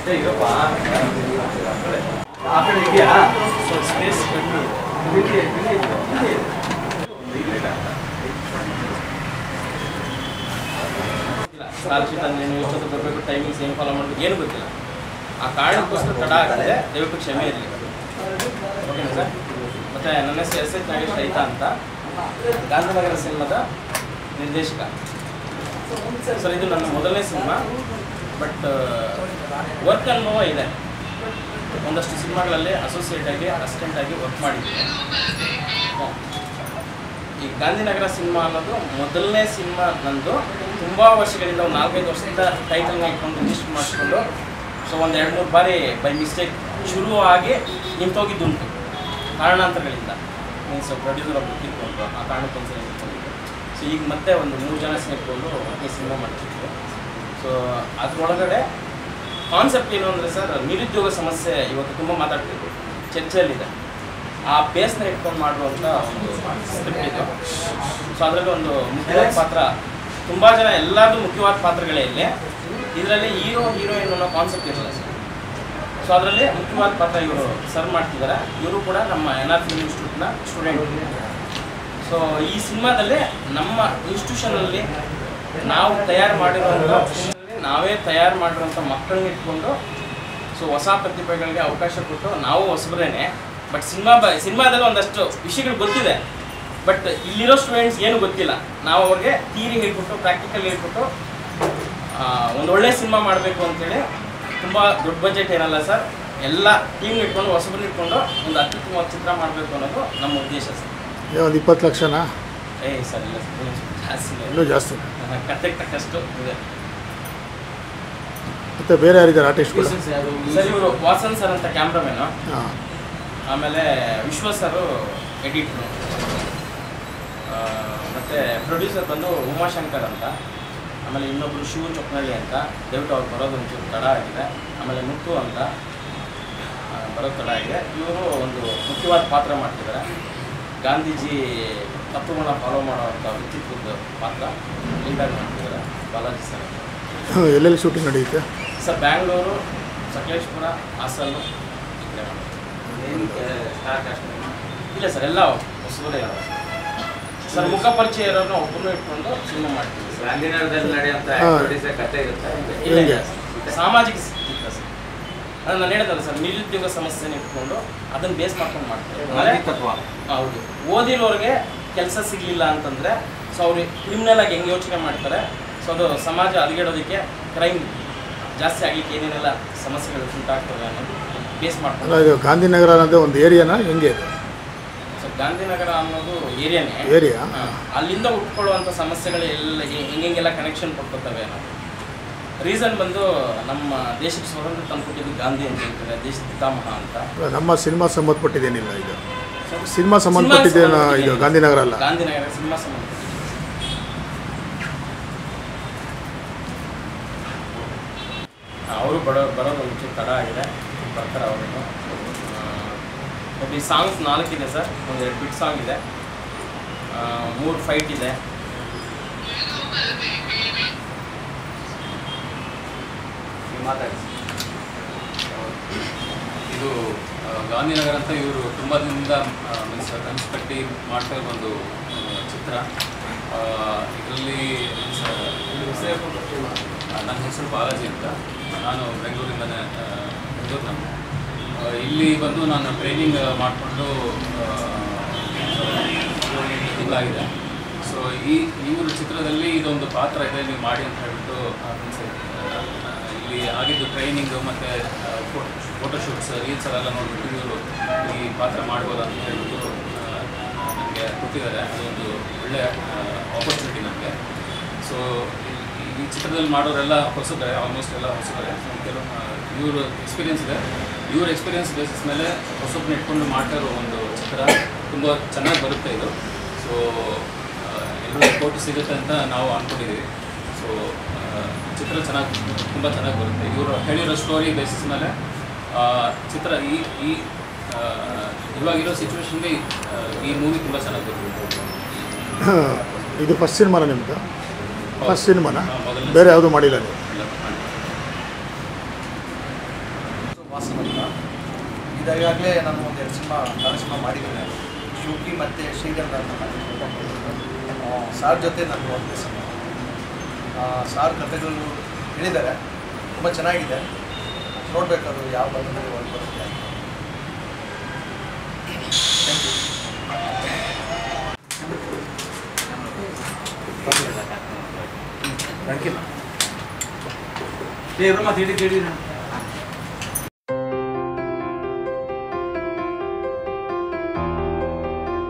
ಸಾಕ್ಷಿ ತಂದೆ ನೀವು ಇಷ್ಟೊತ್ತು ಬರಬೇಕು ಟೈಮಿಂಗ್ಸ್ ಏನು ಫಾಲೋ ಮಾಡಬೇಕು ಏನು ಗೊತ್ತಿಲ್ಲ. ಆ ಕಾರಣಕ್ಕೋಸ್ಕರ ತಡ ಆಗಿದೆ, ದಯವಿಟ್ಟು ಕ್ಷಮೆ ಇರಲಿ. ಓಕೆನಾ ಸರ್? ಮತ್ತು ನನ್ನ ಹೆಸರು ಎಸ್ ಎಚ್ ನಾಗೇಶ್ ರೈತ ಅಂತ, ಗಾಂಧಿನಗರ ಸಿನಿಮಾದ ನಿರ್ದೇಶಕ ಸರ್. ಇದು ನನ್ನ ಮೊದಲನೇ ಸಿನಿಮಾ, ಬಟ್ ವರ್ಕ್ ಅನುಭವ ಇದೆ. ಒಂದಷ್ಟು ಸಿನಿಮಾಗಳಲ್ಲಿ ಅಸೋಸಿಯೇಟ್ ಆಗಿ ಅಸಿಸ್ಟೆಂಟ್ ಆಗಿ ವರ್ಕ್ ಮಾಡಿದ್ದೀನಿ. ಈ ಗಾಂಧಿನಗರ ಸಿನಿಮಾ ಅನ್ನೋದು ಮೊದಲನೇ ಸಿನಿಮಾ ನಂದು. ತುಂಬ ವರ್ಷಗಳಿಂದ ಒಂದು 4-5 ವರ್ಷದಿಂದ ಟೈಟಲ್ನ ಇಟ್ಕೊಂಡು ರಿಜಿಸ್ಟರ್ ಮಾಡಿಸ್ಕೊಂಡು ಸೊ ಒಂದು 2-3 ಬಾರಿ ಬೈ ಮಿಸ್ಟೇಕ್ ಶುರುವಾಗಿ ನಿಂತೋಗಿದ್ದುಂಟು ಕಾರಣಾಂತರಗಳಿಂದ. ಮೀನ್ಸ್ ಪ್ರೊಡ್ಯೂಸರ್ ಒಬ್ಬರು ತಿಳ್ಕೊಂಡ್ರು, ಆ ಕಾರಣಕ್ಕೊಂದ್ಸಲ ನಿಂತ್ಕೊಂಡಿದ್ದು. ಸೊ ಈಗ ಮತ್ತೆ ಒಂದು 3 ಜನ ಸೇರಿಕೊಂಡು ಈ ಸಿನಿಮಾ ಮಾಡ್ತಿದ್ರು. ಸೊ ಅದರೊಳಗಡೆ ಕಾನ್ಸೆಪ್ಟ್ ಏನು ಅಂದರೆ ಸರ್, ನಿರುದ್ಯೋಗ ಸಮಸ್ಯೆ ಇವತ್ತು ತುಂಬ ಮಾತಾಡ್ತಿದ್ರು, ಚರ್ಚೆಯಲ್ಲಿದೆ. ಆ ಬೇಸ್ನ ಇಟ್ಕೊಂಡು ಮಾಡುವಂಥ ಒಂದು ಸ್ಕ್ರಿಪ್ಟ್ ಇದು. ಸೊ ಅದರಲ್ಲಿ ಒಂದು ಮುಖ್ಯವಾದ ಪಾತ್ರ, ತುಂಬ ಜನ ಎಲ್ಲರದ್ದು ಮುಖ್ಯವಾದ ಪಾತ್ರಗಳೇ ಇಲ್ಲಿ. ಇದರಲ್ಲಿ ಹೀರೋ ಹೀರೋಯಿನ್ ಅನ್ನೋ ಕಾನ್ಸೆಪ್ಟ್ ಇರಲ್ಲ ಸರ್. ಸೊ ಅದರಲ್ಲಿ ಮುಖ್ಯವಾದ ಪಾತ್ರ ಇವರು ಸರ್ವ್ ಮಾಡ್ತಿದ್ದಾರೆ. ಇವರು ಕೂಡ ನಮ್ಮ NR ಫಿಲ್ಮ್ ಇನ್ಸ್ಟಿಟ್ಯೂಟ್ನ ಸ್ಟೂಡೆಂಟ್. ಸೊ ಈ ಸಿನಿಮಾದಲ್ಲಿ ನಮ್ಮ ಇನ್ಸ್ಟಿಟ್ಯೂಷನಲ್ಲಿ ನಾವು ನಾವೇ ತಯಾರು ಮಾಡಿರೋಂಥ ಮಕ್ಕಳನ್ನ ಇಟ್ಕೊಂಡು ಸೊ ಹೊಸ ಪ್ರತಿಭೆಗಳಿಗೆ ಅವಕಾಶ ಕೊಟ್ಟು ನಾವು ಹೊಸಬ್ರೇನೆ. ಬಟ್ ಸಿನಿಮಾದಲ್ಲಿ ಒಂದಷ್ಟು ವಿಷಯಗಳು ಗೊತ್ತಿದೆ, ಬಟ್ ಇಲ್ಲಿರೋ ಸ್ಟೂಡೆಂಟ್ಸ್ ಏನು ಗೊತ್ತಿಲ್ಲ. ನಾವು ಅವ್ರಿಗೆ ಥಿಯರಿ ಹೇಳ್ಕೊಟ್ಟು ಪ್ರಾಕ್ಟಿಕಲ್ ಹೇಳ್ಕೊಟ್ಟು ಒಂದು ಒಳ್ಳೆ ಸಿನಿಮಾ ಮಾಡಬೇಕು ಅಂತೇಳಿ ತುಂಬ ದೊಡ್ಡ ಬಜೆಟ್ ಏನಲ್ಲ ಸರ್, ಎಲ್ಲ ಟೀಮ್ ಇಟ್ಕೊಂಡು ಹೊಸಬ್ರನ್ನ ಇಟ್ಕೊಂಡು ಒಂದು ಅತ್ಯುತ್ತಮ ಚಿತ್ರ ಮಾಡಬೇಕು ಅನ್ನೋದು ನಮ್ಮ ಉದ್ದೇಶ ಸರ್. ಒಂದು 20 ಲಕ್ಷನಾ? ಸರ್ ಇಲ್ಲ ಜಾಸ್ತಿ, ಇನ್ನೂ ಜಾಸ್ತಿ ಕತೆಗೆ ತಕ್ಕಷ್ಟು ಇದೆ. ಮತ್ತು ಬೇರೆ ಯಾರಿದ್ದಾರೆ ಆರ್ಟಿಸ್ಟ್ ಸರ್? ಇವರು ವಾಸನ್ ಸರ್ ಅಂತ ಕ್ಯಾಮ್ರಾಮೇನು, ಆಮೇಲೆ ವಿಶ್ವ ಸರು ಎಡಿಟ್ರು, ಮತ್ತು ಪ್ರೊಡ್ಯೂಸರ್ ಬಂದು ಉಮಾಶಂಕರ್ ಅಂತ, ಆಮೇಲೆ ಇನ್ನೊಬ್ಬರು ಶಿವ ಚೊಕ್ನಳ್ಳಿ ಅಂತ. ದಯವಿಟ್ಟು ಅವ್ರು ಬರೋದು ಒಂಚೂರು ತಡ ಆಗಿದೆ. ಆಮೇಲೆ ಮುತ್ತು ಅಂತ ಬರೋದು ತಡ ಆಗಿದೆ. ಇವರು ಒಂದು ಮುಖ್ಯವಾದ ಪಾತ್ರ ಮಾಡ್ತಿದ್ದಾರೆ. ಗಾಂಧೀಜಿ ತತ್ವಗಳನ್ನ ಫಾಲೋ ಮಾಡೋವಂಥ ವ್ಯಕ್ತಿತ್ವದ ಪಾತ್ರ ಲೀಡರ್ ಮಾಡ್ತಿದ್ದಾರೆ. ಬಾಲಾಜಿ ಸರ್. ಎಲ್ಲೆಲ್ಲಿ ಶೂಟಿಂಗ್ ನಡೆಯುತ್ತೆ ಸರ್? ಬ್ಯಾಂಗ್ಳೂರು, ಸಕಲೇಶ್ಪುರ, ಹಾಸನ್ನು. ಇಲ್ಲ ಸರ್, ಎಲ್ಲ ಹೊಸಬರೇ ಇರೋದು ಸರ್. ಮುಖ ಪರಿಚಯ ಇರೋರನ್ನ ಒಬ್ಬರನ್ನು ಇಟ್ಕೊಂಡು ಸಿನಿಮಾ ಮಾಡ್ತೀವಿ. ಗಾಂಧಿನಗರದಲ್ಲಿ ನಡೆಯುವಂಥ ಕಥೆ ಇರುತ್ತೆ. ಇಲ್ಲ ಸಾಮಾಜಿಕ ಚಿತ್ರ ಸರ್. ನಾನು ಹೇಳಿದಲ್ಲ ಸರ್, ನಿರುದ್ಯೋಗ ಸಮಸ್ಯೆನ ಇಟ್ಕೊಂಡು ಅದನ್ನು ಬೇಸ್ ಮಾಡ್ಕೊಂಡು ಮಾಡ್ತಾರೆ. ಹೌದು, ಓದಿರೋರಿಗೆ ಕೆಲಸ ಸಿಗಲಿಲ್ಲ ಅಂತಂದರೆ ಸೊ ಅವರು ಕ್ರಿಮಿನಲ್ ಆಗಿ ಹೆಂಗೆ ಯೋಚನೆ ಮಾಡ್ತಾರೆ. ಸೊ ಅದು ಸಮಾಜ ಹದಗೆಡೋದಕ್ಕೆ, ಕ್ರೈಮ್ ಜಾಸ್ತಿ ಆಗಲಿಕ್ಕೆ ಏನೇನೆಲ್ಲ ಸಮಸ್ಯೆಗಳು ಉಂಟಾಗ್ತವೆ ಅನ್ನೋದು ಬೇಸ್ ಮಾಡ್ತಾರೆ. ಗಾಂಧಿನಗರ ಅನ್ನೋದು ಒಂದು ಏರಿಯಾನ ಹೆಂಗೆ? ಸೊ ಗಾಂಧಿನಗರ ಅನ್ನೋದು ಏರಿಯಾನೇ. ಅಲ್ಲಿಂದ ಉಟ್ಕೊಳ್ಳುವಂಥ ಸಮಸ್ಯೆಗಳು ಎಲ್ಲ ಹೆಂಗೆಲ್ಲ ಕನೆಕ್ಷನ್ ಕೊಡ್ಕೊತವೆ ಅನ್ನೋದು. ರೀಸನ್ ಬಂದು ನಮ್ಮ ದೇಶಕ್ಕೆ ಸ್ವಾತಂತ್ರ್ಯ ತಂದುಕೊಟ್ಟಿದ್ದು ಗಾಂಧಿ ಅಂತ ಹೇಳ್ತಾರೆ, ದೇಶದ ಪಿತಾಮಹ ಅಂತ. ನಮ್ಮ ಸಿನಿಮಾ ಸಂಬಂಧಪಟ್ಟಿದ್ದೇನಿಲ್ಲ ಇದು. ಸಿನಿಮಾ ಸಂಬಂಧಪಟ್ಟಿದ್ದೇನೋ ಇದು ಗಾಂಧಿನಗರ ಅಲ್ಲ. ಗಾಂಧಿನಗರ ಸಿನಿಮಾ ಸಂಬಂಧಪಟ್ಟಿದೆ. ಅವರು ಬರೋದು ಒಂಚೂರು ತಡ ಆಗಿದೆ, ಬರ್ತಾರೆ ಅವರು. ಈ ಸಾಂಗ್ಸ್ 4 ಇದೆ ಸರ್. ಒಂದು 2 ಬಿಟ್ ಸಾಂಗ್ ಇದೆ, 3 ಫೈಟ್ ಇದೆ. ಇದು ಗಾಂಧಿನಗರ ಅಂತ ಇವರು ತುಂಬ ದಿನದಿಂದ ಕನಸುಕಟ್ಟಿ ಮಾಡ್ತಾ ಇರೋ ಒಂದು ಚಿತ್ರ. ಇದರಲ್ಲಿ ನನ್ನ ಹೆಸರು ಬಾಲಾಜಿ ಅಂತ, ನಾನು ಬೆಂಗಳೂರಿಂದನೇ ನಾನು ಇಲ್ಲಿ ಬಂದು ನಾನು ಟ್ರೈನಿಂಗ್ ಮಾಡಿಕೊಂಡು ತಿಂಗಳಾಗಿದೆ. ಸೊ ಇವರು ಚಿತ್ರದಲ್ಲಿ ಇದೊಂದು ಪಾತ್ರ ಇದೆ, ನೀವು ಮಾಡಿ ಅಂತ ಹೇಳ್ಬಿಟ್ಟು ಇಲ್ಲಿ ಆಗಿದ್ದು ಟ್ರೈನಿಂಗು ಮತ್ತು ಫೋಟೋಶೂಟ್ಸ್, ರೀಲ್ಸಲ್ಲೆಲ್ಲ ನೋಡಿಬಿಟ್ಟು ಇವರು ಈ ಪಾತ್ರ ಮಾಡ್ಬೋದು ಅಂತ ಹೇಳ್ಬಿಟ್ಟು ನನಗೆ ಕೊಟ್ಟಿದ್ದಾರೆ. ಅದೊಂದು ಒಳ್ಳೆಯ ಆಪರ್ಚುನಿಟಿ ನನಗೆ. ಸೊ ಈ ಚಿತ್ರದಲ್ಲಿ ಮಾಡೋರೆಲ್ಲ ಹೊಸಬರೇ, ಆಲ್ಮೋಸ್ಟ್ ಎಲ್ಲ ಹೊಸಬರೇ. ಕೆಲವು ಇವರು ಎಕ್ಸ್ಪೀರಿಯನ್ಸ್ ಇದೆ. ಇವ್ರ ಎಕ್ಸ್ಪೀರಿಯನ್ಸ್ ಬೇಸಿಸ್ ಮೇಲೆ ಹೊಸಬ್ನ ಇಟ್ಕೊಂಡು ಮಾಡ್ತಾ ಇರೋ ಒಂದು ಚಿತ್ರ ತುಂಬ ಚೆನ್ನಾಗಿ ಬರುತ್ತೆ ಇದು. ಸೊ ಎಲ್ಲರೂ ಫೋಟೋ ಸಿಗುತ್ತೆ ಅಂತ ನಾವು ಅಂದ್ಕೊಂಡಿದ್ದೀವಿ. ಸೊ ಚಿತ್ರ ತುಂಬ ಚೆನ್ನಾಗಿ ಬರುತ್ತೆ. ಇವರು ಹೇಳಿರೋ ಸ್ಟೋರಿ ಬೇಸಿಸ್ ಮೇಲೆ ಚಿತ್ರ ಇವಾಗಿರೋ ಸಿಚುವೇಶನ್ಗೆ ಈ ಮೂವಿ ತುಂಬ ಚೆನ್ನಾಗಿ ಬರುತ್ತೆ. ಇದು ಫಸ್ಟ್ ಸಿನಿಮಾನ ನಿಮ್ಮದು? ಫಸ್ಟ್ ಸಿನಿಮಾನ? ಬೇರೆ ಯಾವುದು ಮಾಡಿಲ್ಲ ನೀವು? ವಾಸನ ಅಂತ. ಇದಾಗಲೇ ನಾನು ಒಂದೆರಡು ಸಿನಿಮಾ ಮಾಡಿದ್ದೇನೆ. ಶೋಕಿ ಮತ್ತು ಶ್ರೀಗಂಧ ಅಂತ ಸಾರ್ ಜೊತೆ ನಾನು ಒಂದೇ ಸಿನಿಮಾ. ಸಾರ್ ಕಥೆಗಳು ಹೇಳಿದ್ದಾರೆ, ತುಂಬ ಚೆನ್ನಾಗಿದೆ. ನೋಡಬೇಕಾದ್ರು ಯಾವ ಬಣ್ಣದಲ್ಲಿ ಹೊರಗೆ ಬರುತ್ತೆ. Thank you. ಮತ್ತೆ